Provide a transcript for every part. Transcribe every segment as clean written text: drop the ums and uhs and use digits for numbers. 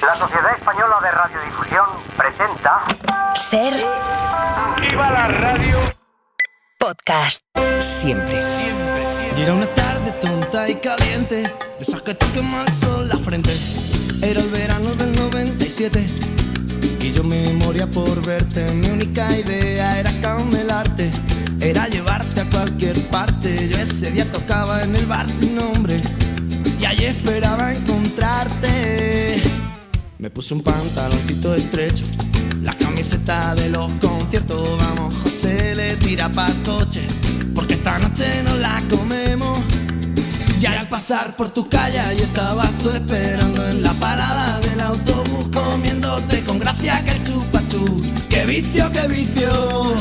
La Sociedad Española de Radiodifusión presenta... Ser... ¡Viva la radio! Podcast. Siempre. Y era una tarde tonta y caliente, de esas que te quema el sol la frente. Era el verano del 97 y yo me moría por verte. Mi única idea era camelarte, era llevarte a cualquier parte. Yo ese día tocaba en el bar sin nombre y allí esperaba encontrarte. Me puse un pantaloncito estrecho, la camiseta de los conciertos. Vamos, José, le tira pa'l coche, porque esta noche nos la comemos. Ya al pasar por tu calle, ahí estabas tú esperando en la parada del autobús, comiéndote con gracia que el chupachú. ¡Qué vicio, qué vicio!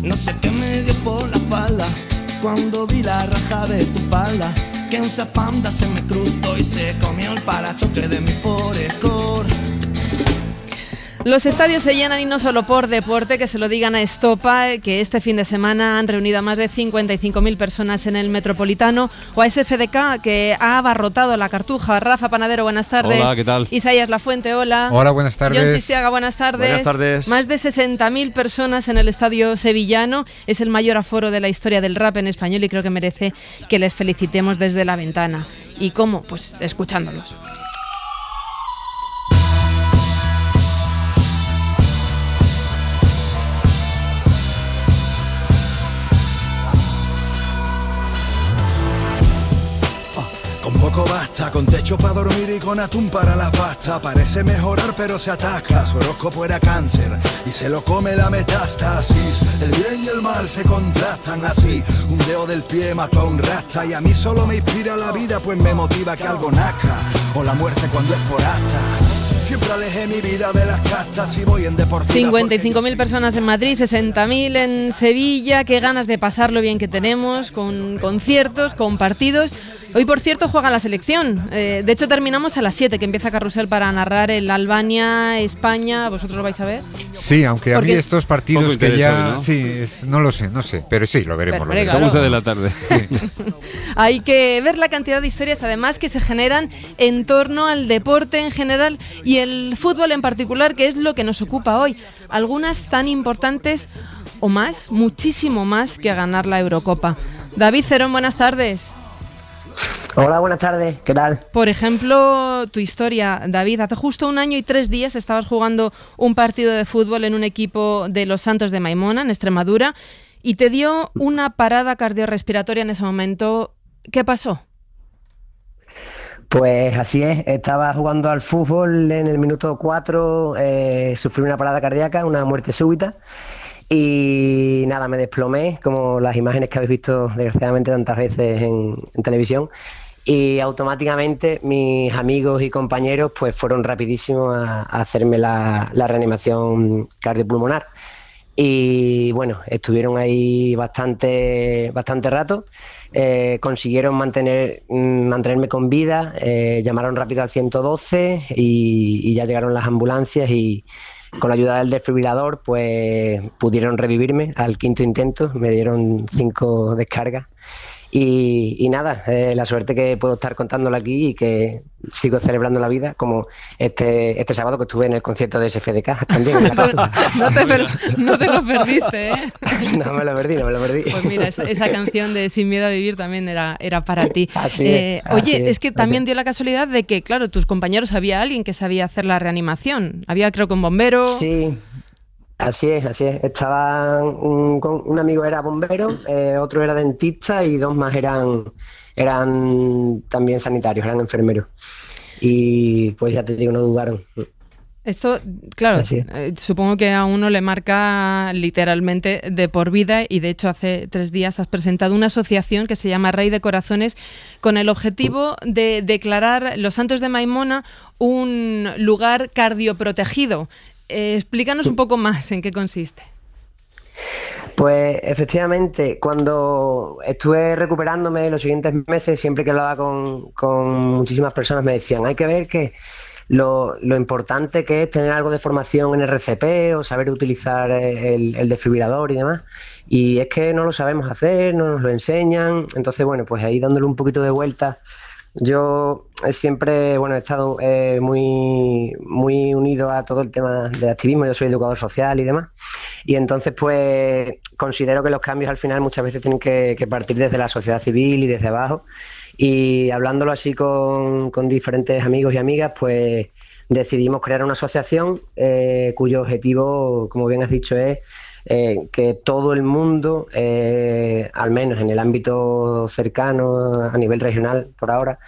No sé qué me dio por la espalda cuando vi la raja de tu falda, que un zapanda se me cruzó y se comió el parachoque de mi Forescore. Los estadios se llenan y no solo por deporte, que se lo digan a Estopa, que este fin de semana han reunido a más de 55.000 personas en el Metropolitano, o a SFDK, que ha abarrotado la Cartuja. Rafa Panadero, buenas tardes. Hola, ¿qué tal? Isaías Lafuente, hola. Hola, buenas tardes. John Sistiaga, buenas tardes. Buenas tardes. Más de 60.000 personas en el Estadio Sevillano. Es el mayor aforo de la historia del rap en español y creo que merece que les felicitemos desde la ventana. ¿Y cómo? Pues escuchándolos. Con poco basta, con techo para dormir y con atún para la pasta. Parece mejorar pero se atasca, su horóscopo era cáncer y se lo come la metástasis. El bien y el mal se contrastan así, un dedo del pie mató a un rasta. Y a mí solo me inspira la vida, pues me motiva que algo nazca, o la muerte cuando es por asta. Siempre alejé mi vida de las castas y voy en deportiva. 55.000 personas en Madrid, 60.000 en Sevilla. Qué ganas de pasarlo bien que tenemos, con conciertos, con partidos. Hoy, por cierto, juega la selección. De hecho, terminamos a las 7, que empieza Carrusel para narrar el Albania-España. ¿Vosotros lo vais a ver? Sí, aunque Porque a mí estos partidos que ya... ¿no? Sí, no lo sé, pero sí, lo veremos. Pero, Son 11 de la tarde. Hay que ver la cantidad de historias, además, que se generan en torno al deporte en general y el fútbol en particular, que es lo que nos ocupa hoy. Algunas tan importantes o más, muchísimo más que ganar la Eurocopa. David Cerón, buenas tardes. Hola, buenas tardes, ¿qué tal? Por ejemplo, tu historia, David. Hace justo 1 año y 3 días estabas jugando un partido de fútbol en un equipo de los Santos de Maimona, en Extremadura, y te dio una parada cardiorrespiratoria en ese momento. ¿Qué pasó? Pues así es, estaba jugando al fútbol en el minuto 4, sufrí una parada cardíaca, una muerte súbita. Y nada, me desplomé, como las imágenes que habéis visto desgraciadamente tantas veces en televisión, y automáticamente mis amigos y compañeros pues fueron rapidísimos a hacerme la reanimación cardiopulmonar. Y bueno, estuvieron ahí bastante rato, consiguieron mantenerme con vida, llamaron rápido al 112 y ya llegaron las ambulancias y con la ayuda del desfibrilador pues pudieron revivirme al 5.º intento, me dieron 5 descargas y nada, la suerte que puedo estar contándolo aquí y que sigo celebrando la vida, como este sábado que estuve en el concierto de SFDK también. No te lo perdiste, ¿eh? No me lo perdí. Pues mira, esa canción de Sin miedo a vivir también era para ti. Así es, oye, es que también dio la casualidad de que, claro, tus compañeros, había alguien que sabía hacer la reanimación. Había, creo que un bombero. Sí. Así es. Un amigo era bombero, otro era dentista y 2 más eran también sanitarios, eran enfermeros. Y pues ya te digo, no dudaron. Esto, claro, supongo que a uno le marca literalmente de por vida y de hecho hace 3 días has presentado una asociación que se llama Rey de Corazones con el objetivo de declarar Los Santos de Maimona un lugar cardioprotegido. Explícanos un poco más en qué consiste. Pues efectivamente, cuando estuve recuperándome los siguientes meses, siempre que hablaba con muchísimas personas me decían, hay que ver que lo importante que es tener algo de formación en RCP o saber utilizar el desfibrilador y demás. Y es que no lo sabemos hacer, no nos lo enseñan. Entonces, bueno, pues ahí dándole un poquito de vuelta Yo siempre, he estado muy, muy unido a todo el tema del activismo. Yo soy educador social y demás. Y entonces, pues, considero que los cambios al final muchas veces tienen que partir desde la sociedad civil y desde abajo. Y hablándolo así con diferentes amigos y amigas, pues decidimos crear una asociación cuyo objetivo, como bien has dicho, es que todo el mundo, al menos en el ámbito cercano, a nivel regional por ahora,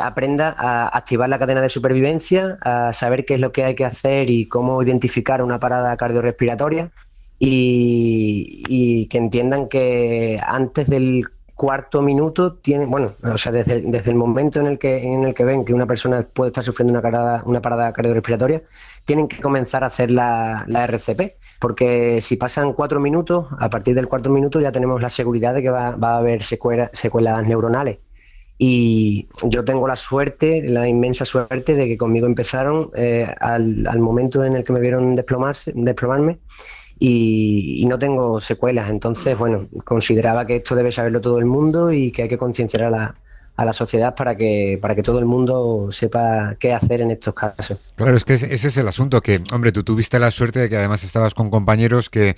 aprenda a activar la cadena de supervivencia, a saber qué es lo que hay que hacer y cómo identificar una parada cardiorrespiratoria y que entiendan que antes del cuarto minuto desde el momento en el que ven que una persona puede estar sufriendo una parada cardiorrespiratoria, tienen que comenzar a hacer la RCP, porque si pasan 4 minutos, a partir del cuarto minuto ya tenemos la seguridad de que va a haber secuelas neuronales. Y yo tengo la inmensa suerte de que conmigo empezaron al momento en el que me vieron desplomarme, y no tengo secuelas. Entonces, consideraba que esto debe saberlo todo el mundo y que hay que concienciar a la sociedad para que todo el mundo sepa qué hacer en estos casos. Claro, es que ese es el asunto, que, hombre, tú tuviste la suerte de que además estabas con compañeros que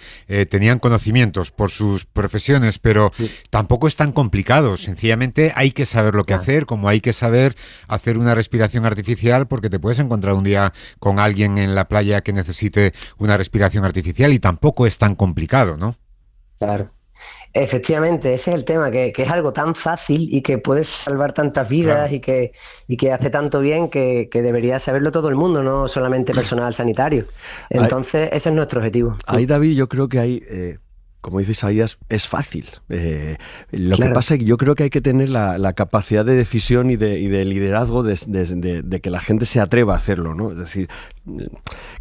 tenían conocimientos por sus profesiones, pero tampoco es tan complicado. Sencillamente hay que saber lo que hacer, como hay que saber hacer una respiración artificial, porque te puedes encontrar un día con alguien en la playa que necesite una respiración artificial y tampoco es tan complicado, ¿no? Claro. Efectivamente, ese es el tema, que es algo tan fácil y que puede salvar tantas vidas, claro, y que hace tanto bien que debería saberlo todo el mundo, no solamente personal sanitario. Entonces, ese es nuestro objetivo. Ahí, David, yo creo que hay... como dice Isaías, es fácil. Lo que pasa es que yo creo que hay que tener la capacidad de decisión y de liderazgo de que la gente se atreva a hacerlo, ¿no? Es decir,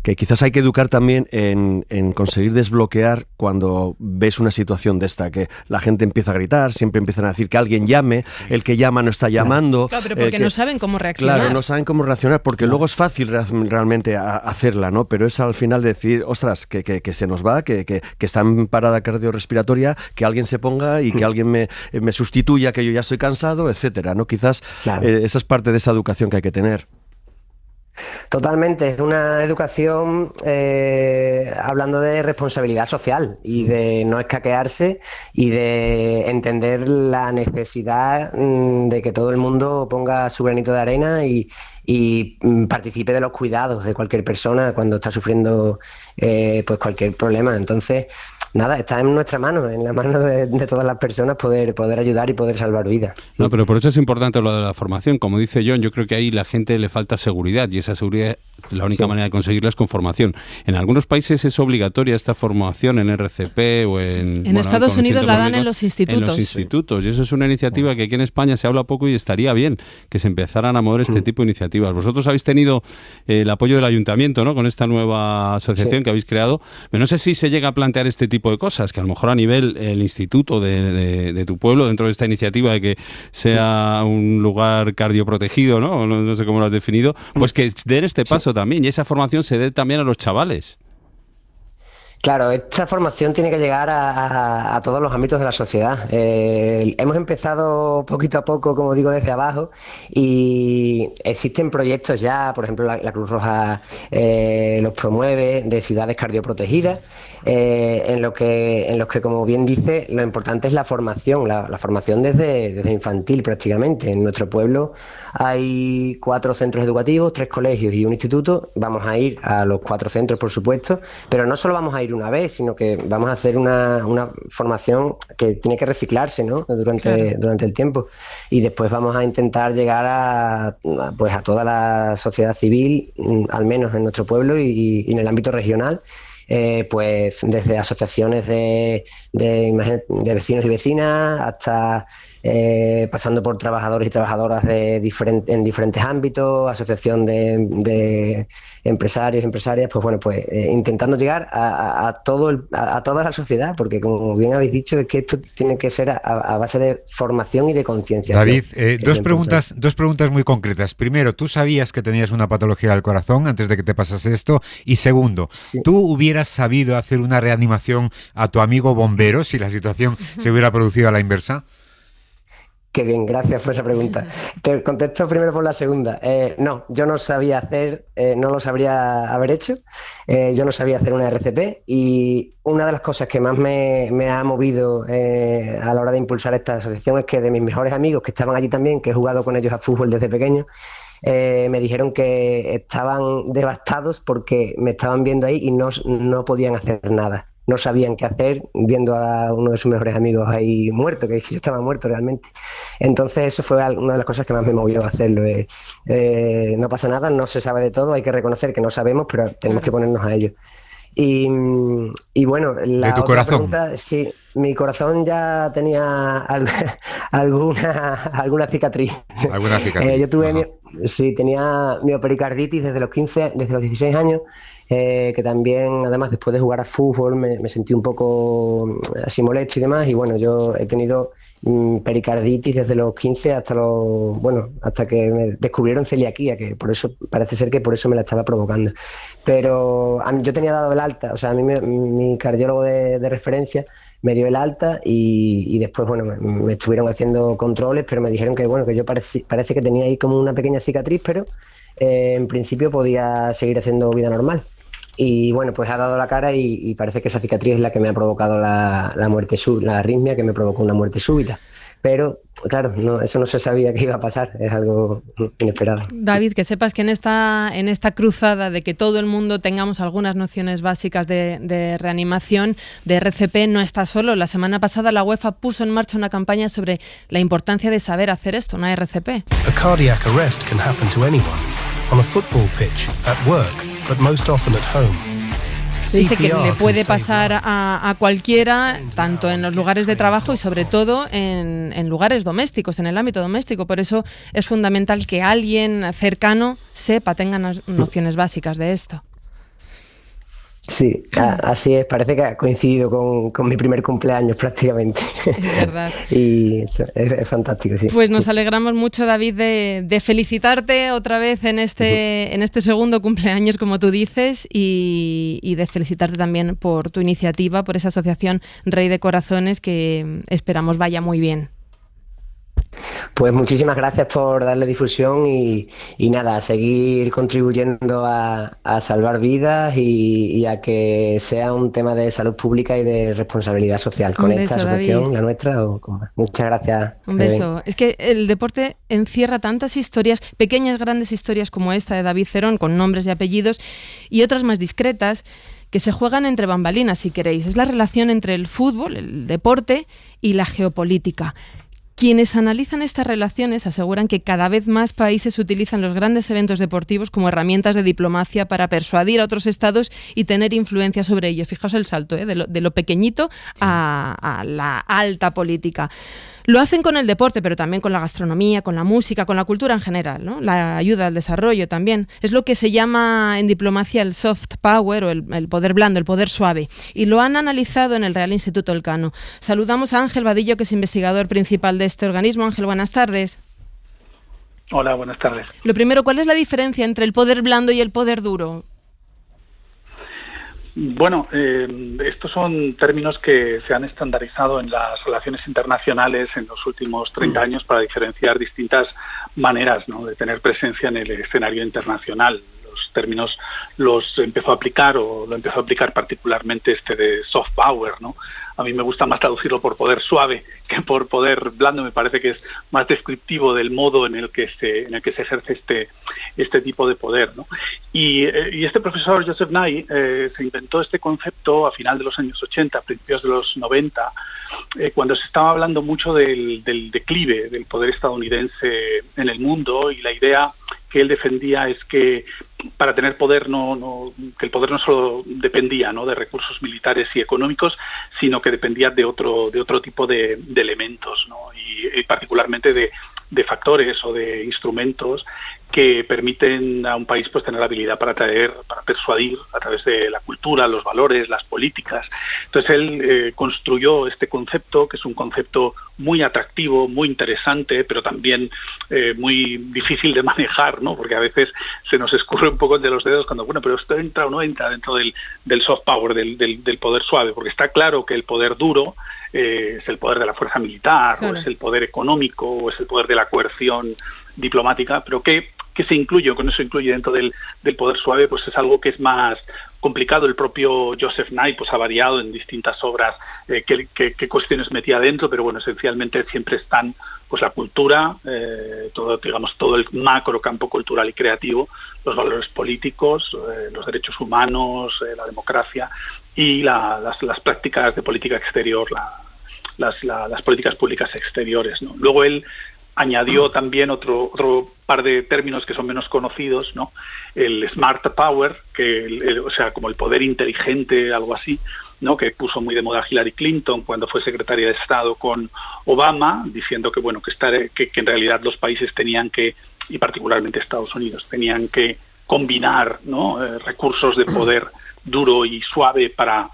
que quizás hay que educar también en conseguir desbloquear cuando ves una situación de esta, que la gente empieza a gritar, siempre empiezan a decir que alguien llame, el que llama no está llamando. Claro, pero porque no saben cómo reaccionar. Claro, no saben cómo reaccionar, porque luego es fácil realmente hacerla, ¿no? Pero es al final decir, ostras, que se nos va, que está en parada cardiorrespiratoria, que alguien se ponga y que alguien me sustituya, que yo ya estoy cansado, etcétera, ¿no? Quizás esa es parte de esa educación que hay que tener. Totalmente, es una educación hablando de responsabilidad social y de no escaquearse y de entender la necesidad de que todo el mundo ponga su granito de arena y participe de los cuidados de cualquier persona cuando está sufriendo pues cualquier problema. Entonces, nada, está en nuestra mano, en la mano de todas las personas poder ayudar y poder salvar vidas. No, pero por eso es importante lo de la formación. Como dice John, yo creo que ahí la gente le falta seguridad y esa seguridad, la única manera de conseguirla es con formación. En algunos países es obligatoria esta formación en RCP o en Estados Unidos la dan en los institutos. En los institutos, y eso es una iniciativa que aquí en España se habla poco y estaría bien que se empezaran a mover este tipo de iniciativas. Vosotros habéis tenido el apoyo del ayuntamiento, ¿no?, con esta nueva asociación que habéis creado, pero no sé si se llega a plantear este tipo de cosas, que a lo mejor a nivel el instituto de tu pueblo, dentro de esta iniciativa de que sea un lugar cardioprotegido, ¿no? No sé cómo lo has definido, pues que den este paso también y esa formación se dé también a los chavales. Claro, esta formación tiene que llegar a todos los ámbitos de la sociedad. Hemos empezado poquito a poco, como digo, desde abajo y existen proyectos ya, por ejemplo, la Cruz Roja los promueve, de ciudades cardioprotegidas, en los que, como bien dice, lo importante es la formación, la formación desde infantil prácticamente. En nuestro pueblo hay 4 centros educativos, 3 colegios y un instituto. Vamos a ir a los 4 centros, por supuesto, pero no solo vamos a ir una vez, sino que vamos a hacer una formación que tiene que reciclarse, ¿no?, durante el tiempo, y después vamos a intentar llegar a toda la sociedad civil, al menos en nuestro pueblo y en el ámbito regional. Pues desde asociaciones de vecinos y vecinas hasta pasando por trabajadores y trabajadoras en diferentes ámbitos, asociación de empresarios y empresarias, pues intentando llegar a toda la sociedad, porque como bien habéis dicho, es que esto tiene que ser a base de formación y de conciencia. David, dos preguntas muy concretas. Primero, ¿tú sabías que tenías una patología del corazón antes de que te pasase esto? Y segundo, ¿tú hubieras sabido hacer una reanimación a tu amigo bombero si la situación se hubiera producido a la inversa? Qué bien, gracias por esa pregunta. Te contesto primero por la segunda. No, yo no sabía hacer, no lo sabría haber hecho. Yo no sabía hacer una RCP y una de las cosas que más me ha movido a la hora de impulsar esta asociación es que de mis mejores amigos que estaban allí también, que he jugado con ellos a fútbol desde pequeño, me dijeron que estaban devastados porque me estaban viendo ahí y no podían hacer nada. No sabían qué hacer viendo a uno de sus mejores amigos ahí muerto, que yo estaba muerto realmente. Entonces eso fue una de las cosas que más me movió a hacerlo. No pasa nada, no se sabe de todo, hay que reconocer que no sabemos, pero tenemos que ponernos a ello. Y bueno, la ¿de tu otra corazón? pregunta, sí, mi corazón ya tenía alguna cicatriz. ¿Alguna cicatriz? Yo tuve tenía miopericarditis desde los 16 años, que también, además, después de jugar a fútbol me sentí un poco así molesto y demás, y bueno, yo he tenido pericarditis desde los 15 hasta que me descubrieron celiaquía, que por eso parece ser que por eso me la estaba provocando. Pero yo tenía dado el alta, o sea, a mí mi cardiólogo de referencia me dio el alta y después, bueno, me estuvieron haciendo controles, pero me dijeron que, bueno, que yo parece que tenía ahí como una pequeña cicatriz, pero en principio podía seguir haciendo vida normal. Y bueno, pues ha dado la cara y parece que esa cicatriz es la que me ha provocado la muerte la arritmia, que me provocó una muerte súbita. Pero, claro, eso no se sabía que iba a pasar, es algo inesperado. David, que sepas que en esta cruzada de que todo el mundo tengamos algunas nociones básicas de reanimación, de RCP, no está solo. La semana pasada la UEFA puso en marcha una campaña sobre la importancia de saber hacer esto, una RCP. A cardiac arrest can happen to anyone, on a football pitch, at work, but most often at home. Dice que le puede pasar a cualquiera, tanto en los lugares de trabajo y sobre todo en lugares domésticos, en el ámbito doméstico. Por eso es fundamental que alguien cercano tenga nociones básicas de esto. Sí, así es, parece que ha coincidido con mi primer cumpleaños prácticamente. Es verdad. Y eso, es fantástico, sí. Pues nos alegramos mucho, David, de felicitarte otra vez en este segundo cumpleaños, como tú dices, y de felicitarte también por tu iniciativa, por esa asociación Rey de Corazones, que esperamos vaya muy bien. Pues muchísimas gracias por darle difusión y nada, a seguir contribuyendo a salvar vidas y a que sea un tema de salud pública y de responsabilidad social con esta asociación, David. La nuestra. Muchas gracias. Un beso. Es que el deporte encierra tantas historias, pequeñas, grandes historias como esta de David Cerón, con nombres y apellidos, y otras más discretas, que se juegan entre bambalinas, si queréis. Es la relación entre el fútbol, el deporte, y la geopolítica. Quienes analizan estas relaciones aseguran que cada vez más países utilizan los grandes eventos deportivos como herramientas de diplomacia para persuadir a otros estados y tener influencia sobre ellos. Fijaos el salto, de lo pequeñito a la alta política. Lo hacen con el deporte, pero también con la gastronomía, con la música, con la cultura en general, ¿no? La ayuda al desarrollo también. Es lo que se llama en diplomacia el soft power o el poder blando, el poder suave. Y lo han analizado en el Real Instituto Elcano. Saludamos a Ángel Vadillo, que es investigador principal de este organismo. Ángel, buenas tardes. Hola, buenas tardes. Lo primero, ¿cuál es la diferencia entre el poder blando y el poder duro? Bueno, estos son términos que se han estandarizado en las relaciones internacionales en los últimos 30 años para diferenciar distintas maneras, ¿no?, de tener presencia en el escenario internacional. Los términos lo empezó a aplicar particularmente de soft power, ¿no? A mí me gusta más traducirlo por poder suave que por poder blando. Me parece que es más descriptivo del modo en el que se ejerce este tipo de poder, ¿no? Y este profesor Joseph Nye se inventó este concepto a final de los años 80, a principios de los 90, cuando se estaba hablando mucho del declive del poder estadounidense en el mundo, y la idea que él defendía es que para tener poder que el poder no solo dependía, ¿no?, de recursos militares y económicos, sino que dependía de otro tipo de elementos, ¿no?, y particularmente de factores o de instrumentos que permiten a un país pues tener la habilidad para persuadir a través de la cultura, los valores, las políticas. Entonces él construyó este concepto, que es un concepto muy atractivo, muy interesante, pero también muy difícil de manejar, ¿no? Porque a veces se nos escurre un poco entre los dedos cuando, bueno, pero esto entra o no entra dentro del soft power, del poder suave, porque está claro que el poder duro es el poder de la fuerza militar, claro, o es el poder económico, o es el poder de la coerción diplomática, pero que se incluye, o que no se incluye dentro del poder suave, pues es algo que es más complicado. El propio Joseph Nye pues ha variado en distintas obras qué cuestiones metía dentro, pero bueno, esencialmente siempre están pues la cultura, todo el macro campo cultural y creativo, los valores políticos, los derechos humanos, la democracia y las prácticas de política exterior, las políticas públicas exteriores, ¿no? Luego él añadió también otro par de términos que son menos conocidos, ¿no? El smart power, o sea, como el poder inteligente, algo así, ¿no? Que puso muy de moda Hillary Clinton cuando fue secretaria de Estado con Obama, diciendo que bueno, que en realidad los países tenían que, y particularmente Estados Unidos, tenían que combinar, ¿no? Recursos de poder duro y suave para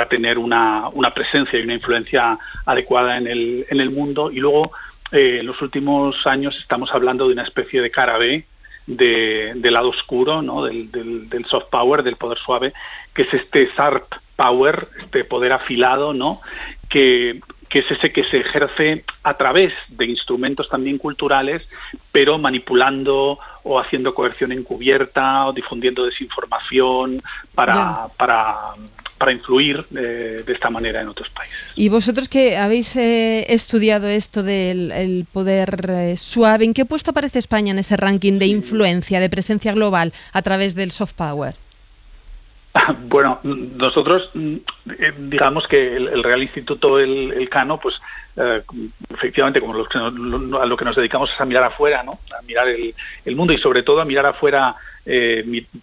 tener una presencia y una influencia adecuada en el mundo. Y luego en los últimos años estamos hablando de una especie de cara B del lado oscuro, ¿no? del soft power, del poder suave, que es este sharp power, este poder afilado, ¿no? que es ese que se ejerce a través de instrumentos también culturales, pero manipulando o haciendo coerción encubierta o difundiendo desinformación para influir de esta manera en otros países. Y vosotros que habéis estudiado esto del poder suave, ¿en qué puesto aparece España en ese ranking de influencia, de presencia global a través del soft power? Bueno, nosotros digamos que el Real Instituto Elcano, pues efectivamente, como a lo que nos dedicamos es a mirar afuera, ¿no? A mirar el mundo y sobre todo a mirar afuera,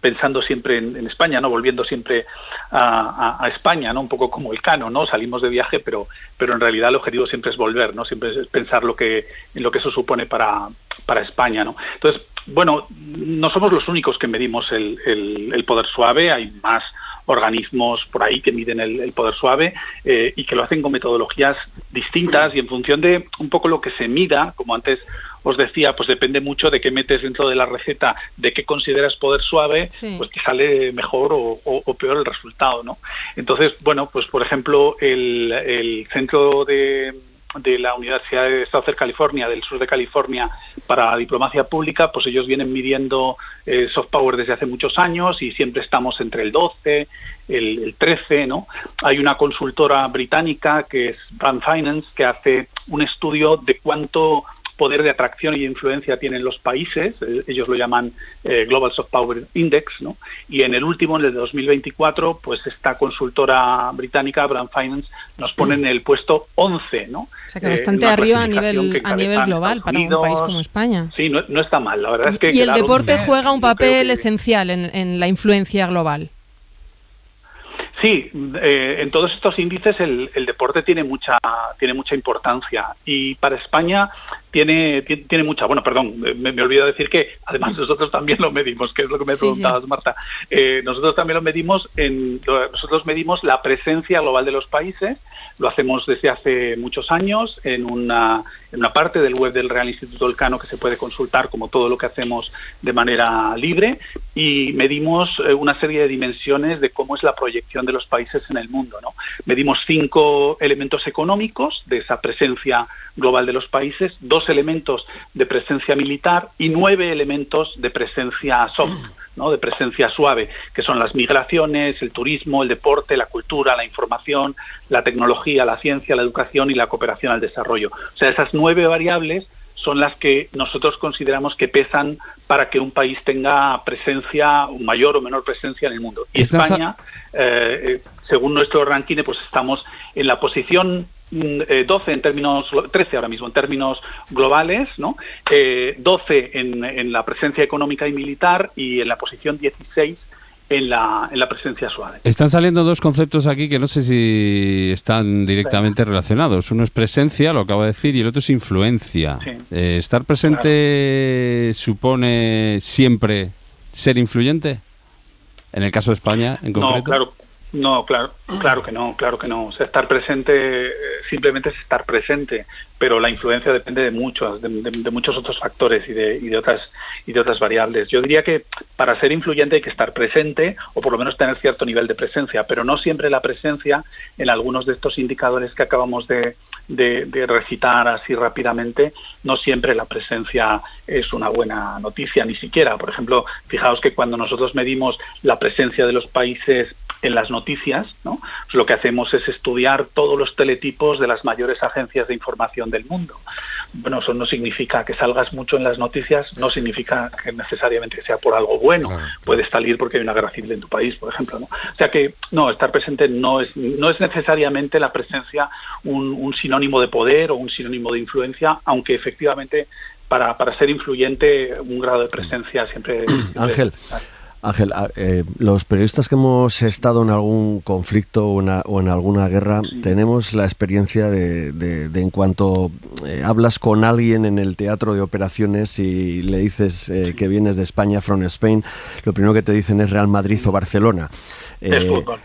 pensando siempre en España, ¿no? Volviendo siempre a España, ¿no? Un poco como Elcano, ¿no? Salimos de viaje, pero en realidad el objetivo siempre es volver, ¿no? Siempre es pensar en lo que eso supone para España, ¿no? Entonces, bueno, no somos los únicos que medimos el poder suave, hay más organismos por ahí que miden el poder suave y que lo hacen con metodologías distintas y en función de un poco lo que se mida, como antes os decía, pues depende mucho de qué metes dentro de la receta, de qué consideras poder suave, sí, pues te sale mejor o peor el resultado, ¿no? Entonces, bueno, pues por ejemplo, el centro de la Universidad de Southern California, del sur de California, para diplomacia pública, pues ellos vienen midiendo soft power desde hace muchos años y siempre estamos entre el 12, el 13, ¿no? Hay una consultora británica que es Brand Finance que hace un estudio de cuánto poder de atracción y influencia tienen los países, ellos lo llaman Global Soft Power Index, ¿no? Y en el último, en el de 2024, pues esta consultora británica, Brand Finance, nos pone en el puesto 11, ¿no? O sea que bastante arriba a nivel global para un país como España. Sí, no está mal, la verdad es que... Y el deporte juega un papel esencial en la influencia global. Sí, en todos estos índices el deporte tiene mucha importancia y para España tiene mucha. Bueno, perdón, me olvido decir que además nosotros también lo medimos, que es lo que me preguntabas, sí. Marta. Nosotros también lo medimos. Nosotros medimos la presencia global de los países. Lo hacemos desde hace muchos años en una parte del web del Real Instituto Elcano que se puede consultar como todo lo que hacemos de manera libre y medimos una serie de dimensiones de cómo es la proyección de los países en el mundo, ¿no? Medimos 5 elementos económicos de esa presencia global de los países, 2 elementos de presencia militar y 9 elementos de presencia soft, ¿no? De presencia suave, que son las migraciones, el turismo, el deporte, la cultura, la información, la tecnología, la ciencia, la educación y la cooperación al desarrollo. O sea, esas 9 variables son las que nosotros consideramos que pesan para que un país tenga presencia, mayor o menor presencia en el mundo. Y España, según nuestro ranking, pues estamos en la posición 12 en términos, 13 ahora mismo en términos globales, ¿no? 12 en la presencia económica y militar y en la posición 16 en la presencia suave. Están saliendo dos conceptos aquí que no sé si están directamente relacionados. Uno es presencia, lo acabo de decir, y el otro es influencia. Sí. ¿Estar presente supone siempre ser influyente? En el caso de España, en concreto. Claro que no. O sea, estar presente simplemente es estar presente, pero la influencia depende de muchos otros factores y de otras variables. Yo diría que para ser influyente hay que estar presente o por lo menos tener cierto nivel de presencia, pero no siempre la presencia en algunos de estos indicadores que acabamos de recitar así rápidamente, no siempre la presencia es una buena noticia, ni siquiera. Por ejemplo, fijaos que cuando nosotros medimos la presencia de los países en las noticias, ¿no? Pues lo que hacemos es estudiar todos los teletipos de las mayores agencias de información del mundo. Bueno, eso no significa que salgas mucho en las noticias, no significa que necesariamente sea por algo bueno. Claro. Puedes salir porque hay una guerra civil en tu país, por ejemplo, ¿no? O sea que no, estar presente no es necesariamente la presencia un sinónimo de poder o un sinónimo de influencia, aunque efectivamente para ser influyente un grado de presencia siempre Ángel, los periodistas que hemos estado en algún conflicto o en alguna guerra, tenemos la experiencia de en cuanto hablas con alguien en el teatro de operaciones y le dices que vienes de España, from Spain, lo primero que te dicen es Real Madrid o Barcelona. Claro.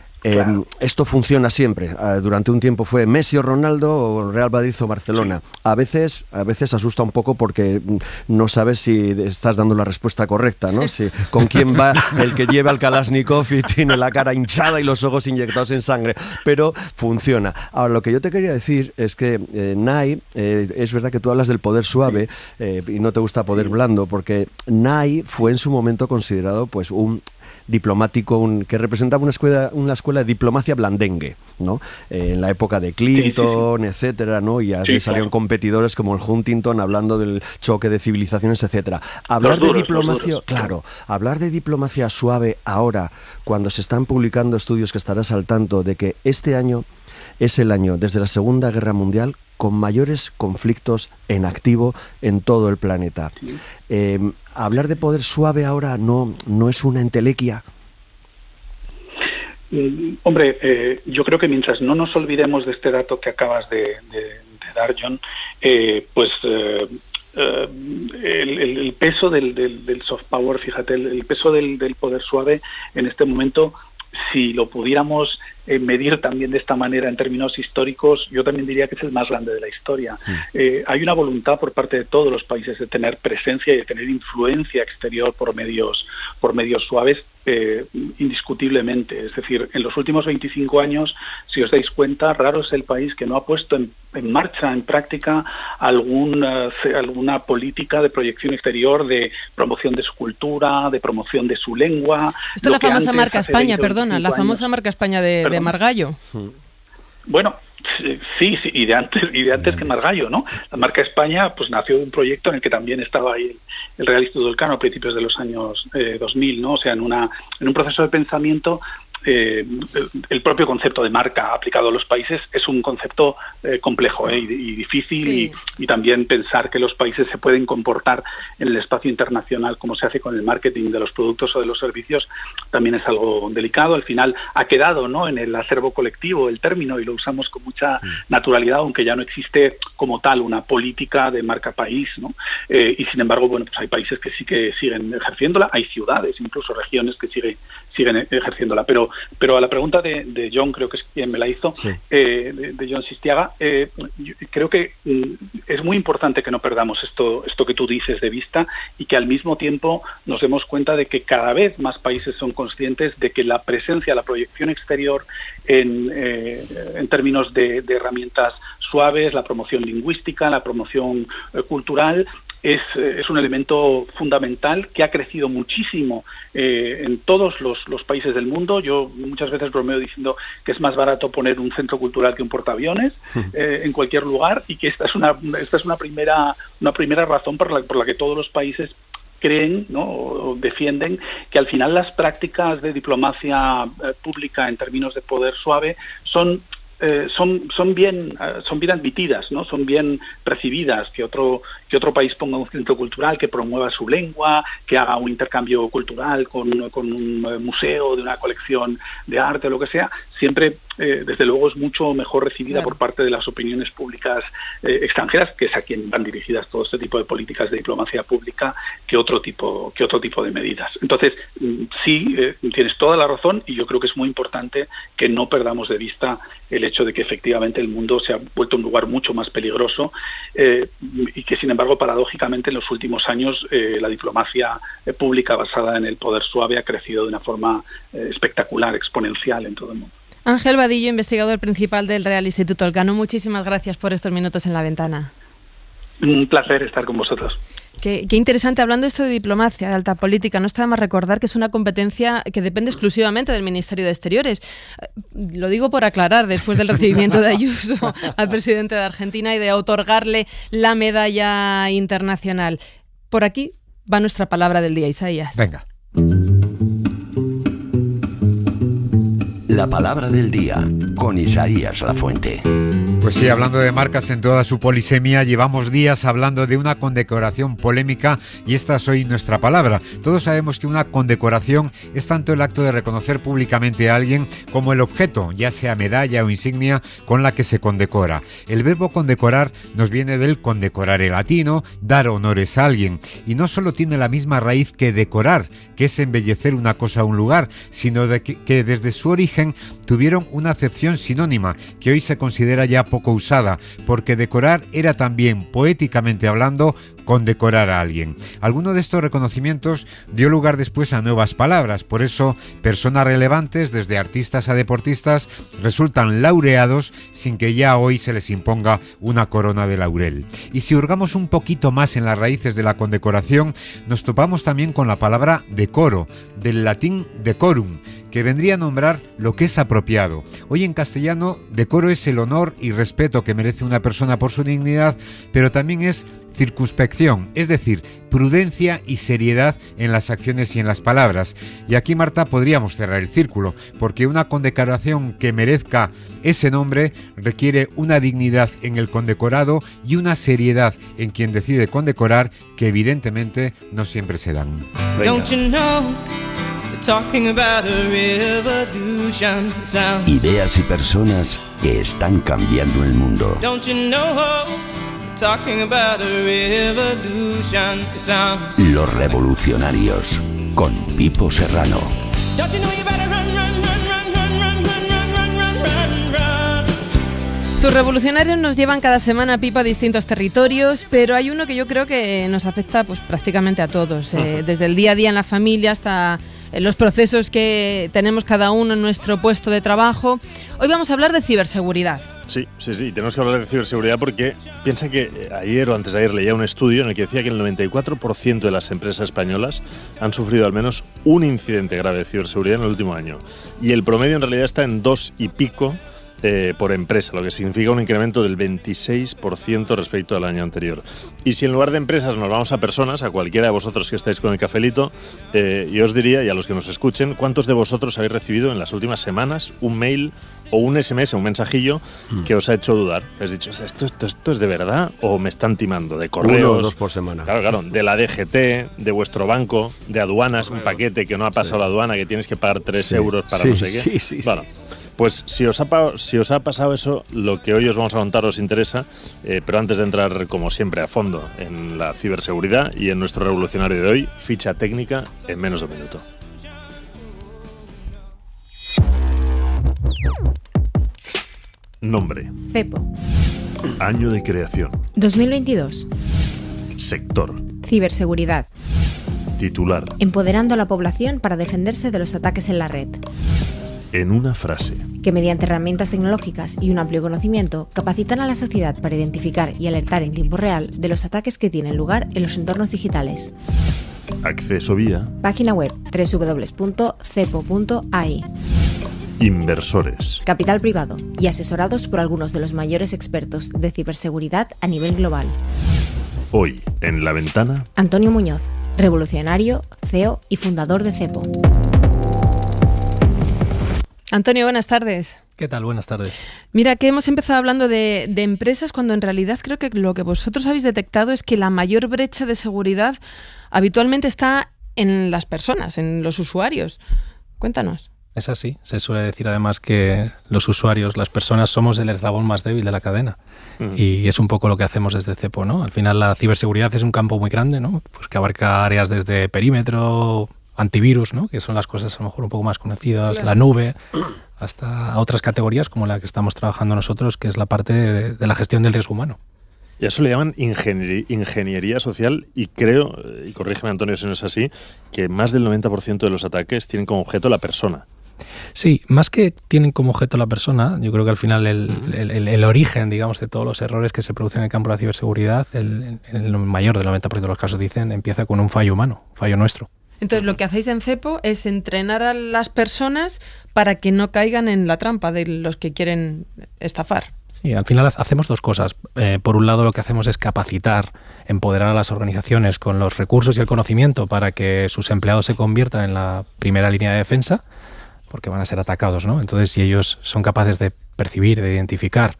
Esto funciona siempre. Durante un tiempo fue Messi o Ronaldo o Real Madrid o Barcelona. A veces asusta un poco porque no sabes si estás dando la respuesta correcta, ¿no? Si, con quién va el que lleva el Kalashnikov y tiene la cara hinchada y los ojos inyectados en sangre. Pero funciona. Ahora, lo que yo te quería decir es que Nay, es verdad que tú hablas del poder suave y no te gusta poder blando, porque Nay fue en su momento considerado pues un diplomático que representaba una escuela de diplomacia blandengue, ¿no? En la época de Clinton, etcétera, ¿no? Y así salieron competidores como el Huntington hablando del choque de civilizaciones, etcétera. Hablar de diplomacia suave ahora, cuando se están publicando estudios que estarás al tanto de que este año es el año desde la Segunda Guerra Mundial con mayores conflictos en activo en todo el planeta. Hablar de poder suave ahora no es una entelequia. Yo creo que mientras no nos olvidemos de este dato que acabas de dar, John, el peso del soft power, fíjate, el peso del poder suave en este momento, si lo pudiéramos medir también de esta manera en términos históricos, yo también diría que es el más grande de la historia. Hay una voluntad por parte de todos los países de tener presencia y de tener influencia exterior por medios suaves, indiscutiblemente. Es decir, en los últimos 25 años, si os dais cuenta, raro es el país que no ha puesto en marcha, en práctica, alguna política de proyección exterior, de promoción de su cultura, de promoción de su lengua. Esto es la famosa marca España, la famosa marca España de Margallo. Bueno, sí, y de antes que Margallo, ¿no? La marca España pues nació de un proyecto en el que también estaba ahí el Real Instituto Elcano a principios de los años 2000, ¿no? O sea, en un proceso de pensamiento. El propio concepto de marca aplicado a los países es un concepto complejo y difícil, sí. y también pensar que los países se pueden comportar en el espacio internacional como se hace con el marketing de los productos o de los servicios también es algo delicado. Al final ha quedado, ¿no?, en el acervo colectivo el término y lo usamos con mucha naturalidad, aunque ya no existe como tal una política de marca país, ¿no? Y sin embargo, bueno, pues hay países que sí que siguen ejerciéndola, hay ciudades, incluso regiones que siguen ejerciéndola, pero a la pregunta de John, creo que es quien me la hizo, sí. de John Sistiaga, yo creo que es muy importante que no perdamos esto que tú dices de vista y que al mismo tiempo nos demos cuenta de que cada vez más países son conscientes de que la presencia, la proyección exterior en términos de herramientas suaves, la promoción lingüística, la promoción cultural, es un elemento fundamental que ha crecido muchísimo en todos los países del mundo. Yo muchas veces bromeo diciendo que es más barato poner un centro cultural que un portaaviones en cualquier lugar, y que esta es una primera razón por la que todos los países creen, ¿no?, o defienden que al final las prácticas de diplomacia pública en términos de poder suave son son bien admitidas, ¿no? Son bien recibidas, que otro país ponga un centro cultural que promueva su lengua, que haga un intercambio cultural con un museo de una colección de arte o lo que sea, siempre desde luego es mucho mejor recibida por parte de las opiniones públicas extranjeras, que es a quien van dirigidas todo este tipo de políticas de diplomacia pública, que otro tipo de medidas. Entonces, sí, tienes toda la razón, y yo creo que es muy importante que no perdamos de vista el hecho de que efectivamente el mundo se ha vuelto un lugar mucho más peligroso y que, sin embargo, paradójicamente en los últimos años la diplomacia pública basada en el poder suave ha crecido de una forma espectacular, exponencial en todo el mundo. Ángel Vadillo, investigador principal del Real Instituto Elcano, muchísimas gracias por estos minutos en La Ventana. Un placer estar con vosotros. Qué interesante, hablando esto de diplomacia, de alta política, no está de más recordar que es una competencia que depende exclusivamente del Ministerio de Exteriores. Lo digo por aclarar, después del recibimiento de Ayuso al presidente de Argentina y de otorgarle la medalla internacional. Por aquí va nuestra palabra del día, Isaías. Venga. La palabra del día, con Isaías Lafuente. Pues sí, hablando de marcas en toda su polisemia, llevamos días hablando de una condecoración polémica y esta es hoy nuestra palabra. Todos sabemos que una condecoración es tanto el acto de reconocer públicamente a alguien como el objeto, ya sea medalla o insignia, con la que se condecora. El verbo condecorar nos viene del condecorare latino, dar honores a alguien, y no solo tiene la misma raíz que decorar, que es embellecer una cosa o un lugar, sino de que desde su origen tuvieron una acepción sinónima que hoy se considera ya poco usada, porque decorar era también, poéticamente hablando, condecorar a alguien. Alguno de estos reconocimientos dio lugar después a nuevas palabras, por eso personas relevantes, desde artistas a deportistas, resultan laureados sin que ya hoy se les imponga una corona de laurel. Y si hurgamos un poquito más en las raíces de la condecoración, nos topamos también con la palabra decoro, del latín decorum, que vendría a nombrar lo que es apropiado. Hoy en castellano, decoro es el honor y respeto que merece una persona por su dignidad, pero también es circunspección, es decir, prudencia y seriedad en las acciones y en las palabras. Y aquí, Marta, podríamos cerrar el círculo, porque una condecoración que merezca ese nombre requiere una dignidad en el condecorado y una seriedad en quien decide condecorar, que evidentemente no siempre se dan. Ideas y personas que están cambiando el mundo. Los revolucionarios, con Pipo Serrano. Tus revolucionarios nos llevan cada semana, Pipo, a distintos territorios, pero hay uno que yo creo que nos afecta pues prácticamente a todos, desde el día a día en la familia hasta los procesos que tenemos cada uno en nuestro puesto de trabajo. Hoy vamos a hablar de ciberseguridad. Sí, tenemos que hablar de ciberseguridad porque piensa que ayer o antes de ayer leía un estudio en el que decía que el 94% de las empresas españolas han sufrido al menos un incidente grave de ciberseguridad en el último año. Y el promedio en realidad está en 2 y pico por empresa, lo que significa un incremento del 26% respecto al año anterior. Y si en lugar de empresas nos vamos a personas, a cualquiera de vosotros que estáis con el cafelito, yo os diría, y a los que nos escuchen, ¿cuántos de vosotros habéis recibido en las últimas semanas un mail o un SMS, un mensajillo que os ha hecho dudar? ¿Has dicho, esto es de verdad o me están timando? De correos. 1 o 2 por semana. Claro, de la DGT, de vuestro banco, de aduanas, un paquete que no ha pasado la aduana, que tienes que pagar 3 euros para no sé qué. Sí. Bueno, pues si os ha pasado eso, lo que hoy os vamos a contar os interesa, pero antes de entrar, como siempre, a fondo en la ciberseguridad y en nuestro revolucionario de hoy, ficha técnica en menos de un minuto. Nombre. CEPO. Año de creación. 2022. Sector. Ciberseguridad. Titular. Empoderando a la población para defenderse de los ataques en la red. En una frase. Que mediante herramientas tecnológicas y un amplio conocimiento capacitan a la sociedad para identificar y alertar en tiempo real de los ataques que tienen lugar en los entornos digitales. Acceso vía. Página web www.cepo.ai. Inversores. Capital privado y asesorados por algunos de los mayores expertos de ciberseguridad a nivel global. Hoy, en La Ventana, Antonio Muñoz, revolucionario, CEO y fundador de CEPO. Antonio, buenas tardes. ¿Qué tal? Buenas tardes. Mira, que hemos empezado hablando de empresas cuando en realidad creo que lo que vosotros habéis detectado es que la mayor brecha de seguridad habitualmente está en las personas, en los usuarios. Cuéntanos. Es así. Se suele decir además que los usuarios, las personas, somos el eslabón más débil de la cadena. Y es un poco lo que hacemos desde Cepo, ¿no? Al final la ciberseguridad es un campo muy grande, ¿no? Pues que abarca áreas desde perímetro, antivirus, ¿no? Que son las cosas a lo mejor un poco más conocidas, claro. La nube, hasta otras categorías como la que estamos trabajando nosotros, que es la parte de la gestión del riesgo humano. Y a eso le llaman ingeniería social y creo, y corrígeme Antonio si no es así, que más del 90% de los ataques tienen como objeto la persona. Sí, más que tienen como objeto la persona, yo creo que al final el origen, digamos, de todos los errores que se producen en el campo de la ciberseguridad, en el mayor del 90% de los casos dicen, empieza con un fallo humano, un fallo nuestro. Entonces, lo que hacéis en Cepo es entrenar a las personas para que no caigan en la trampa de los que quieren estafar. Sí, al final hacemos dos cosas. Por un lado, lo que hacemos es capacitar, empoderar a las organizaciones con los recursos y el conocimiento para que sus empleados se conviertan en la primera línea de defensa, porque van a ser atacados, ¿no? Entonces, si ellos son capaces de percibir, de identificar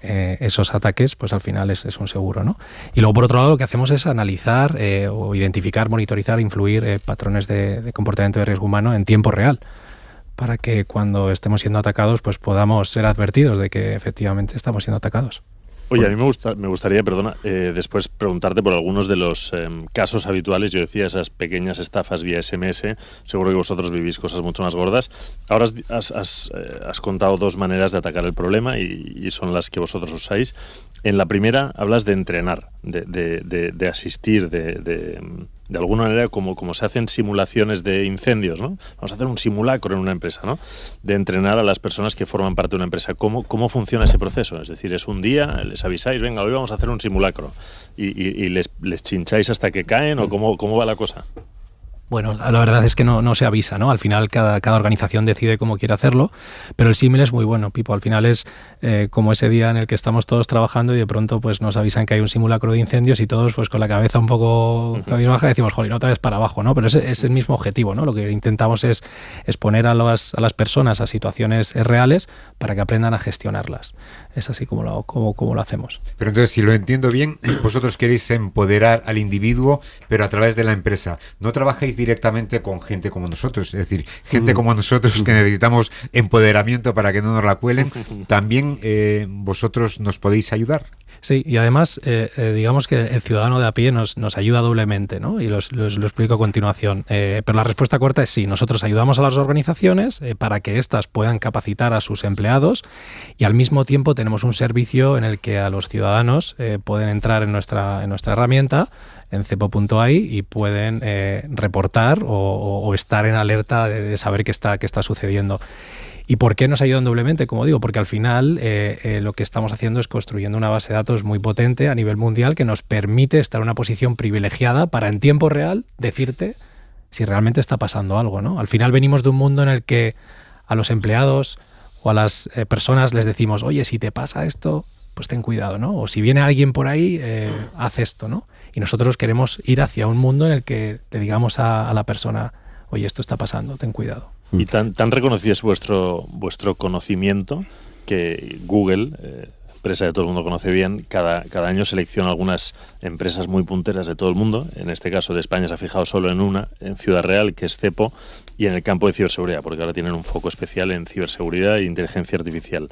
esos ataques, pues al final es un seguro, ¿no? Y luego, por otro lado, lo que hacemos es analizar o identificar, monitorizar, influir patrones de comportamiento de riesgo humano en tiempo real, para que cuando estemos siendo atacados, pues podamos ser advertidos de que efectivamente estamos siendo atacados. Oye, a mí me gustaría, perdona, después preguntarte por algunos de los casos habituales. Yo decía esas pequeñas estafas vía SMS. Seguro que vosotros vivís cosas mucho más gordas. Ahora has contado dos maneras de atacar el problema y son las que vosotros usáis. En la primera hablas de entrenar, de asistir, de alguna manera como se hacen simulaciones de incendios, ¿no? Vamos a hacer un simulacro en una empresa, ¿no? De entrenar a las personas que forman parte de una empresa. ¿Cómo funciona ese proceso? Es decir, es un día, les avisáis, venga, hoy vamos a hacer un simulacro y les chincháis hasta que caen o cómo va la cosa. Bueno, la verdad es que no se avisa, ¿no? Al final cada organización decide cómo quiere hacerlo, pero el símil es muy bueno, Pipo. Al final es como ese día en el que estamos todos trabajando y de pronto pues nos avisan que hay un simulacro de incendios y todos pues con la cabeza un poco baja decimos, jolín, otra vez para abajo, ¿no? Pero es el mismo objetivo, ¿no? Lo que intentamos es exponer a las personas a situaciones reales para que aprendan a gestionarlas. Es así como lo hacemos. Pero entonces, si lo entiendo bien, vosotros queréis empoderar al individuo, pero a través de la empresa. No trabajáis directamente con gente como nosotros, es decir, gente como nosotros que necesitamos empoderamiento para que no nos la cuelen. También vosotros nos podéis ayudar. Sí, y además, digamos que el ciudadano de a pie nos ayuda doblemente, ¿no? Y lo explico a continuación. Pero la respuesta corta es sí. Nosotros ayudamos a las organizaciones para que éstas puedan capacitar a sus empleados y al mismo tiempo tenemos un servicio en el que a los ciudadanos pueden entrar en nuestra herramienta, en cepo.ai, y pueden reportar o estar en alerta de saber qué está sucediendo. ¿Y por qué nos ayudan doblemente? Como digo, porque al final lo que estamos haciendo es construyendo una base de datos muy potente a nivel mundial que nos permite estar en una posición privilegiada para en tiempo real decirte si realmente está pasando algo, ¿no? Al final venimos de un mundo en el que a los empleados o a las personas les decimos, oye, si te pasa esto, pues ten cuidado, ¿no? O si viene alguien por ahí, haz esto, ¿no? Y nosotros queremos ir hacia un mundo en el que le digamos a la persona, oye, esto está pasando, ten cuidado. Y tan reconocido es vuestro conocimiento que Google, empresa que todo el mundo conoce bien, cada año selecciona algunas empresas muy punteras de todo el mundo. En este caso de España se ha fijado solo en una, en Ciudad Real, que es Cepo, y en el campo de ciberseguridad, porque ahora tienen un foco especial en ciberseguridad e inteligencia artificial.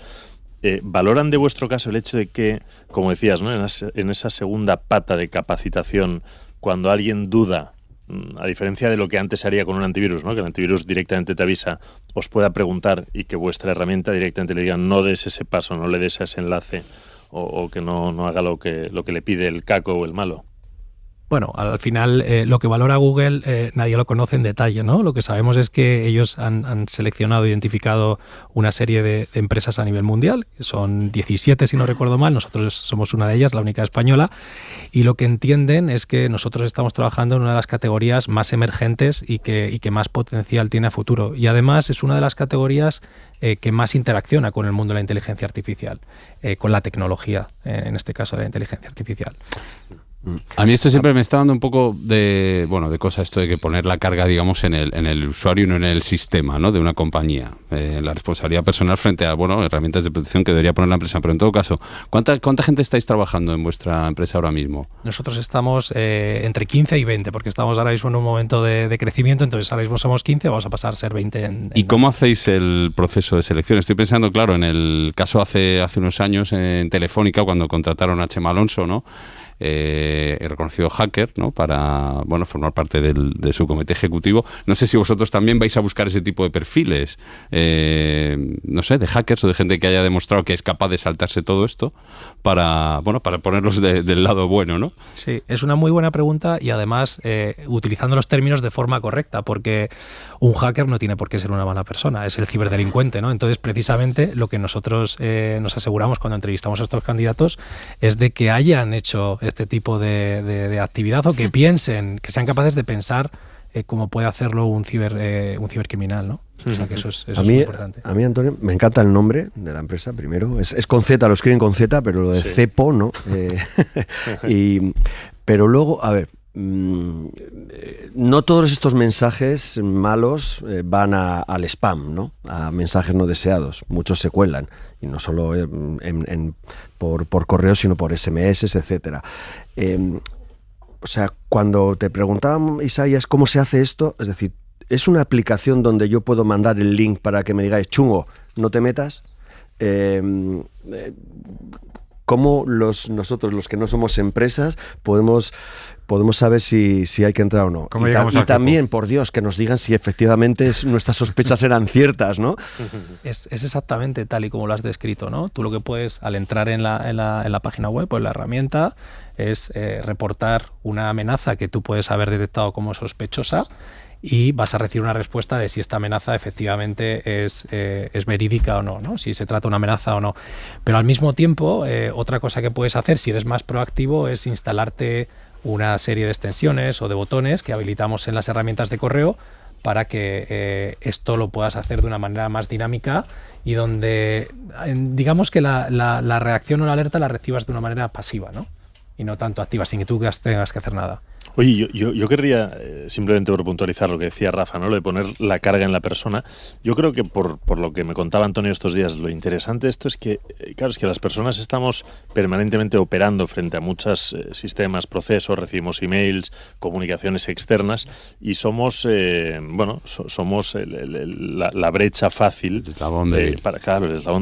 ¿Valoran de vuestro caso el hecho de que, como decías, ¿no? en esa segunda pata de capacitación, cuando alguien duda, a diferencia de lo que antes se haría con un antivirus, ¿no? Que el antivirus directamente te avisa, os pueda preguntar y que vuestra herramienta directamente le diga no des ese paso, no le des ese enlace o que no haga lo que le pide el caco o el malo? Bueno, al final lo que valora Google nadie lo conoce en detalle, ¿no? Lo que sabemos es que ellos han seleccionado, identificado una serie de empresas a nivel mundial, que son 17 si no recuerdo mal, nosotros somos una de ellas, la única española, y lo que entienden es que nosotros estamos trabajando en una de las categorías más emergentes y que más potencial tiene a futuro. Y además es una de las categorías que más interacciona con el mundo de la inteligencia artificial, con la tecnología, en este caso de la inteligencia artificial. A mí esto siempre me está dando un poco de cosa esto de que poner la carga, digamos, en el usuario y no en el sistema, ¿no?, de una compañía. La responsabilidad personal frente a, herramientas de producción que debería poner la empresa. Pero en todo caso, ¿cuánta gente estáis trabajando en vuestra empresa ahora mismo? Nosotros estamos entre 15 y 20, porque estamos ahora mismo en un momento de crecimiento, entonces ahora mismo somos 15, vamos a pasar a ser 20 ¿Y cómo hacéis el proceso de selección? Estoy pensando, claro, en el caso hace unos años en Telefónica, cuando contrataron a Chema Alonso, ¿no?, el reconocido hacker, ¿no?, para formar parte de su comité ejecutivo. No sé si vosotros también vais a buscar ese tipo de perfiles, de hackers o de gente que haya demostrado que es capaz de saltarse todo esto para ponerlos del lado bueno, ¿no? Sí, es una muy buena pregunta y además utilizando los términos de forma correcta, porque un hacker no tiene por qué ser una mala persona, es el ciberdelincuente, ¿no? Entonces, precisamente lo que nosotros nos aseguramos cuando entrevistamos a estos candidatos es de que hayan hecho este tipo de actividad o que piensen, que sean capaces de pensar cómo puede hacerlo un cibercriminal, ¿no? O sea que eso es muy importante. A mí, Antonio, me encanta el nombre de la empresa, primero. Es con Z, lo escriben con Z, pero lo de cepo, ¿no? Pero luego, a ver, no todos estos mensajes malos van al spam, ¿no?, a mensajes no deseados. Muchos se cuelan, y no solo por correo, sino por SMS, etcétera. O sea, cuando te preguntaban, Isaías, ¿cómo se hace esto? Es decir, ¿es una aplicación donde yo puedo mandar el link para que me digáis, chungo, no te metas? ¿Cómo nosotros, los que no somos empresas, podemos saber si hay que entrar o no? Y también, por Dios, que nos digan si efectivamente nuestras sospechas eran ciertas, ¿no? Es exactamente tal y como lo has descrito, ¿no? Tú lo que puedes, al entrar en la página web o en la herramienta, es reportar una amenaza que tú puedes haber detectado como sospechosa, y vas a recibir una respuesta de si esta amenaza efectivamente es verídica o no, ¿no?, si se trata de una amenaza o no. Pero al mismo tiempo, otra cosa que puedes hacer, si eres más proactivo, es instalarte una serie de extensiones o de botones que habilitamos en las herramientas de correo para que esto lo puedas hacer de una manera más dinámica y donde, digamos que la reacción o la alerta la recibas de una manera pasiva, ¿no?, y no tanto activa, sin que tú tengas que hacer nada. Oye, yo querría, simplemente por puntualizar lo que decía Rafa, ¿no?, lo de poner la carga en la persona. Yo creo que por lo que me contaba Antonio estos días, lo interesante de esto es que, claro, es que las personas estamos permanentemente operando frente a muchos sistemas, procesos, recibimos emails, comunicaciones externas, y somos, somos la brecha fácil, el eslabón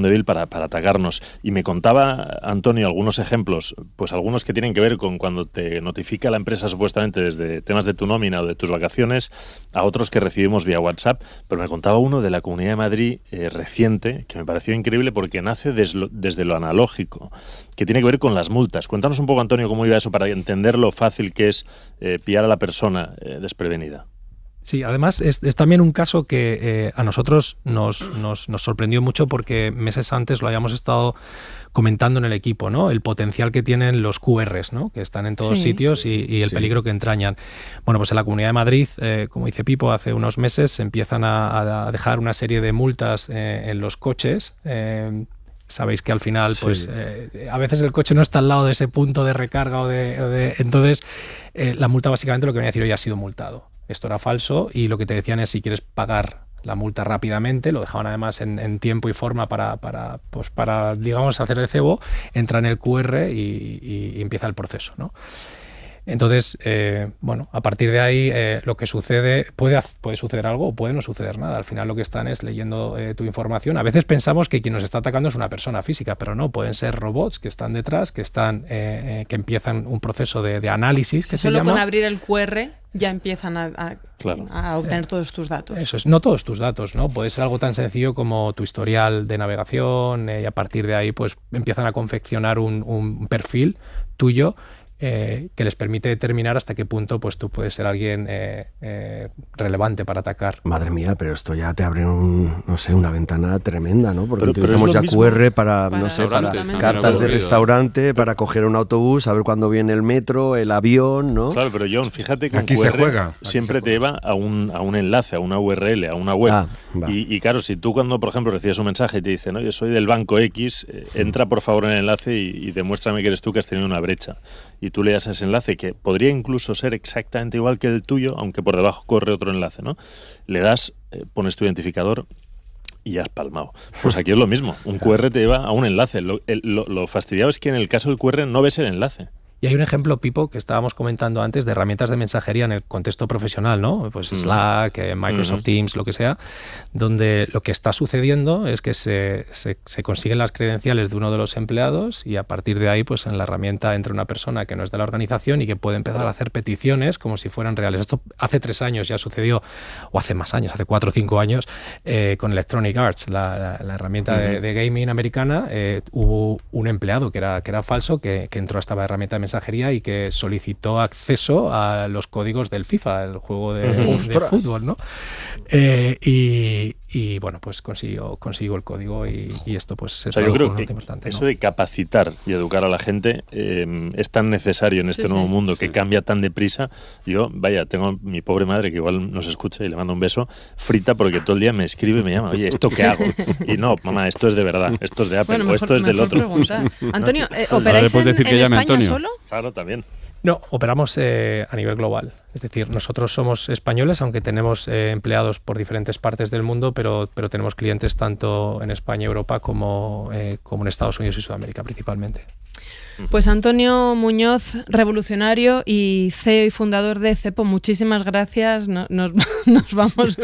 débil para atacarnos. Y me contaba Antonio algunos ejemplos, pues algunos que tienen que ver con cuando te notifica la empresa supuestamente desde temas de tu nómina o de tus vacaciones, a otros que recibimos vía WhatsApp, pero me contaba uno de la Comunidad de Madrid reciente, que me pareció increíble porque nace desde lo analógico, que tiene que ver con las multas. Cuéntanos un poco, Antonio, cómo iba eso para entender lo fácil que es pillar a la persona desprevenida. Sí, además es también un caso que a nosotros nos sorprendió mucho porque meses antes lo habíamos estado comentando en el equipo, ¿no? El potencial que tienen los QRs, ¿no?, que están en todos sitios y el peligro que entrañan. Bueno, pues en la Comunidad de Madrid, como dice Pipo, hace unos meses se empiezan a dejar una serie de multas en los coches. Sabéis que al final, pues a veces el coche no está al lado de ese punto de recarga entonces la multa básicamente lo que venía a decir, hoy ha sido multado. Esto era falso y lo que te decían es si quieres pagar la multa rápidamente, lo dejaban además en tiempo y forma para digamos, hacer de cebo, entra en el QR y empieza el proceso, ¿no? Entonces, a partir de ahí lo que sucede, puede suceder algo o puede no suceder nada. Al final lo que están es leyendo tu información. A veces pensamos que quien nos está atacando es una persona física, pero no, pueden ser robots que están detrás, que que empiezan un proceso de análisis. Que solo se llama. Con abrir el QR ya empiezan a obtener todos tus datos. Eso es, no todos tus datos, ¿no? Puede ser algo tan sencillo como tu historial de navegación y a partir de ahí pues empiezan a confeccionar un perfil tuyo que les permite determinar hasta qué punto pues tú puedes ser alguien relevante para atacar. Madre mía, pero esto ya te abre una ventana tremenda, ¿no? Porque utilizamos ya QR para cartas de restaurante, para coger un autobús, saber cuándo viene el metro, el avión, ¿no? Claro, pero John, fíjate que aquí un QR se juega. Siempre te lleva a un enlace, a una URL, a una web. Y claro, si tú cuando, por ejemplo, recibes un mensaje y te dicen, oye, soy del banco X, entra por favor en el enlace y demuéstrame que eres tú que has tenido una brecha. Y y tú leas ese enlace, que podría incluso ser exactamente igual que el tuyo, aunque por debajo corre otro enlace, ¿no? Le das, pones tu identificador y ya has palmado. Pues aquí es lo mismo. Un QR te lleva a un enlace. Lo fastidiado es que en el caso del QR no ves el enlace. Y hay un ejemplo, Pipo, que estábamos comentando antes de herramientas de mensajería en el contexto profesional, ¿no? Pues Slack, Microsoft Teams, lo que sea, donde lo que está sucediendo es que se consiguen las credenciales de uno de los empleados y a partir de ahí, pues en la herramienta entra una persona que no es de la organización y que puede empezar a hacer peticiones como si fueran reales. Esto hace 3 años ya sucedió, o hace más años, hace 4 o 5 años, con Electronic Arts, la herramienta de gaming americana. Hubo un empleado que era falso, que entró a esta herramienta de mensajería y que solicitó acceso a los códigos del FIFA, el juego de fútbol, ¿no? Y bueno, pues consiguió el código y esto pues se yo creo que eso de capacitar y educar a la gente es tan necesario en este nuevo mundo que cambia tan deprisa. Yo, tengo mi pobre madre que igual nos escucha y le mando un beso, frita porque todo el día me escribe y me llama, oye, ¿esto qué hago? Y no, mamá, esto es de verdad, esto es de Apple, o esto es del otro. Antonio, ¿operáis en España solo? Claro, también. No, operamos a nivel global. Es decir, nosotros somos españoles, aunque tenemos empleados por diferentes partes del mundo, pero tenemos clientes tanto en España, Europa, como en Estados Unidos y Sudamérica principalmente. Pues Antonio Muñoz, revolucionario y CEO y fundador de Cepo, muchísimas gracias. Nos vamos.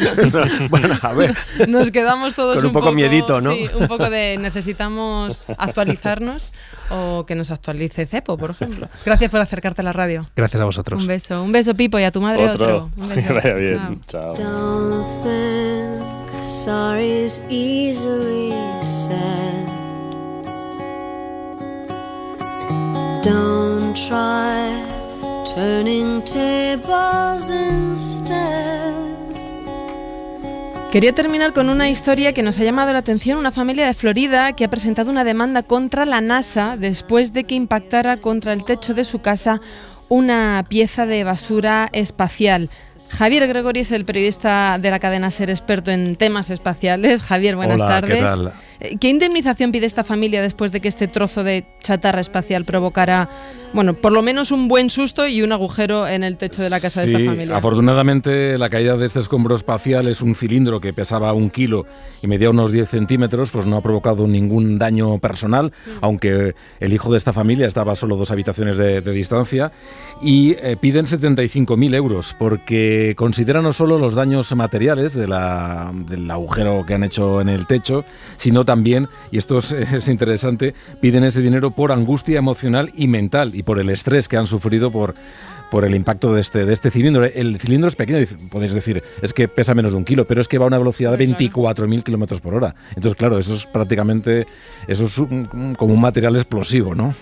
Bueno, a ver. Nos quedamos todos con un poco miedito, ¿no? Sí, un poco de necesitamos actualizarnos o que nos actualice Cepo, por ejemplo. Gracias por acercarte a la radio. Gracias a vosotros. Un beso, Pipo, y a tu madre otro. Un beso. Que vaya bien. Chao. Don't think sorry's easily said. Don't try turning tables instead. Quería terminar con una historia que nos ha llamado la atención. Una familia de Florida que ha presentado una demanda contra la NASA después de que impactara contra el techo de su casa una pieza de basura espacial. Javier Gregori es el periodista de la cadena SER, experto en temas espaciales. Javier, buenas tardes. ¿Qué tal? ¿Qué indemnización pide esta familia después de que este trozo de chatarra espacial provocara, bueno, por lo menos un buen susto y un agujero en el techo de la casa de esta familia? Afortunadamente la caída de este escombro espacial es un cilindro que pesaba 1 kilo y medía unos 10 centímetros, pues no ha provocado ningún daño personal, aunque el hijo de esta familia estaba a solo 2 habitaciones de distancia, y piden 75.000 euros porque consideran no solo los daños materiales del agujero que han hecho en el techo, sino también, y esto es interesante, piden ese dinero por angustia emocional y mental y por el estrés que han sufrido por el impacto de este cilindro. El cilindro es pequeño, podéis decir, es que pesa menos de 1 kilo, pero es que va a una velocidad de 24.000 kilómetros por hora. Entonces, claro, eso es como un material explosivo, ¿no?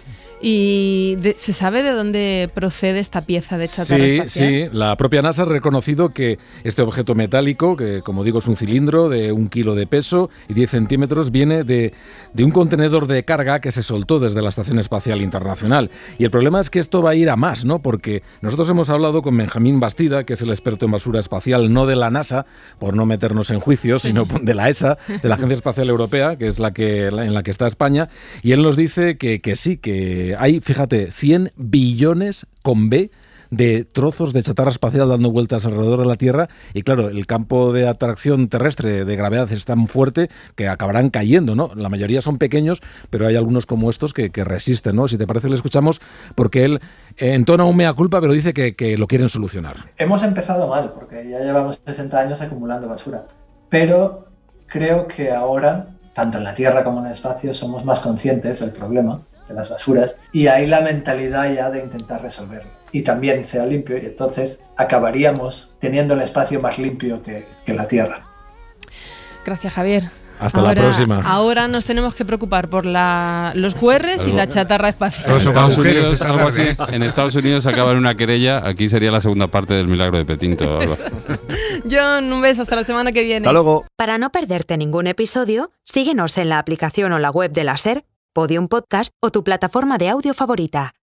¿Y se sabe de dónde procede esta pieza de chatarra espacial? Sí, la propia NASA ha reconocido que este objeto metálico, que como digo es un cilindro de 1 kilo de peso y 10 centímetros, viene de un contenedor de carga que se soltó desde la Estación Espacial Internacional. Y el problema es que esto va a ir a más, ¿no? Porque nosotros hemos hablado con Benjamín Bastida, que es el experto en basura espacial, no de la NASA, por no meternos en juicios, sino de la ESA, de la Agencia Espacial Europea, que es en la que está España, y él nos dice que sí, que hay, fíjate, 100 billones con B de trozos de chatarra espacial dando vueltas alrededor de la Tierra y claro, el campo de atracción terrestre de gravedad es tan fuerte que acabarán cayendo, ¿no? La mayoría son pequeños, pero hay algunos como estos que resisten, ¿no? Si te parece le escuchamos porque él entona un mea culpa, pero dice que lo quieren solucionar. Hemos empezado mal porque ya llevamos 60 años acumulando basura, pero creo que ahora, tanto en la Tierra como en el espacio, somos más conscientes del problema de las basuras y hay la mentalidad ya de intentar resolverlo y también sea limpio y entonces acabaríamos teniendo el espacio más limpio que la Tierra. Gracias, Javier. Hasta la próxima. Ahora nos tenemos que preocupar por los QRs y la chatarra espacial. En Estados Unidos acaban una querella, aquí sería la segunda parte del milagro de Petinto. John, un beso, hasta la semana que viene. Hasta luego. Para no perderte ningún episodio, síguenos en la aplicación o la web de la SER, Podium Podcast o tu plataforma de audio favorita.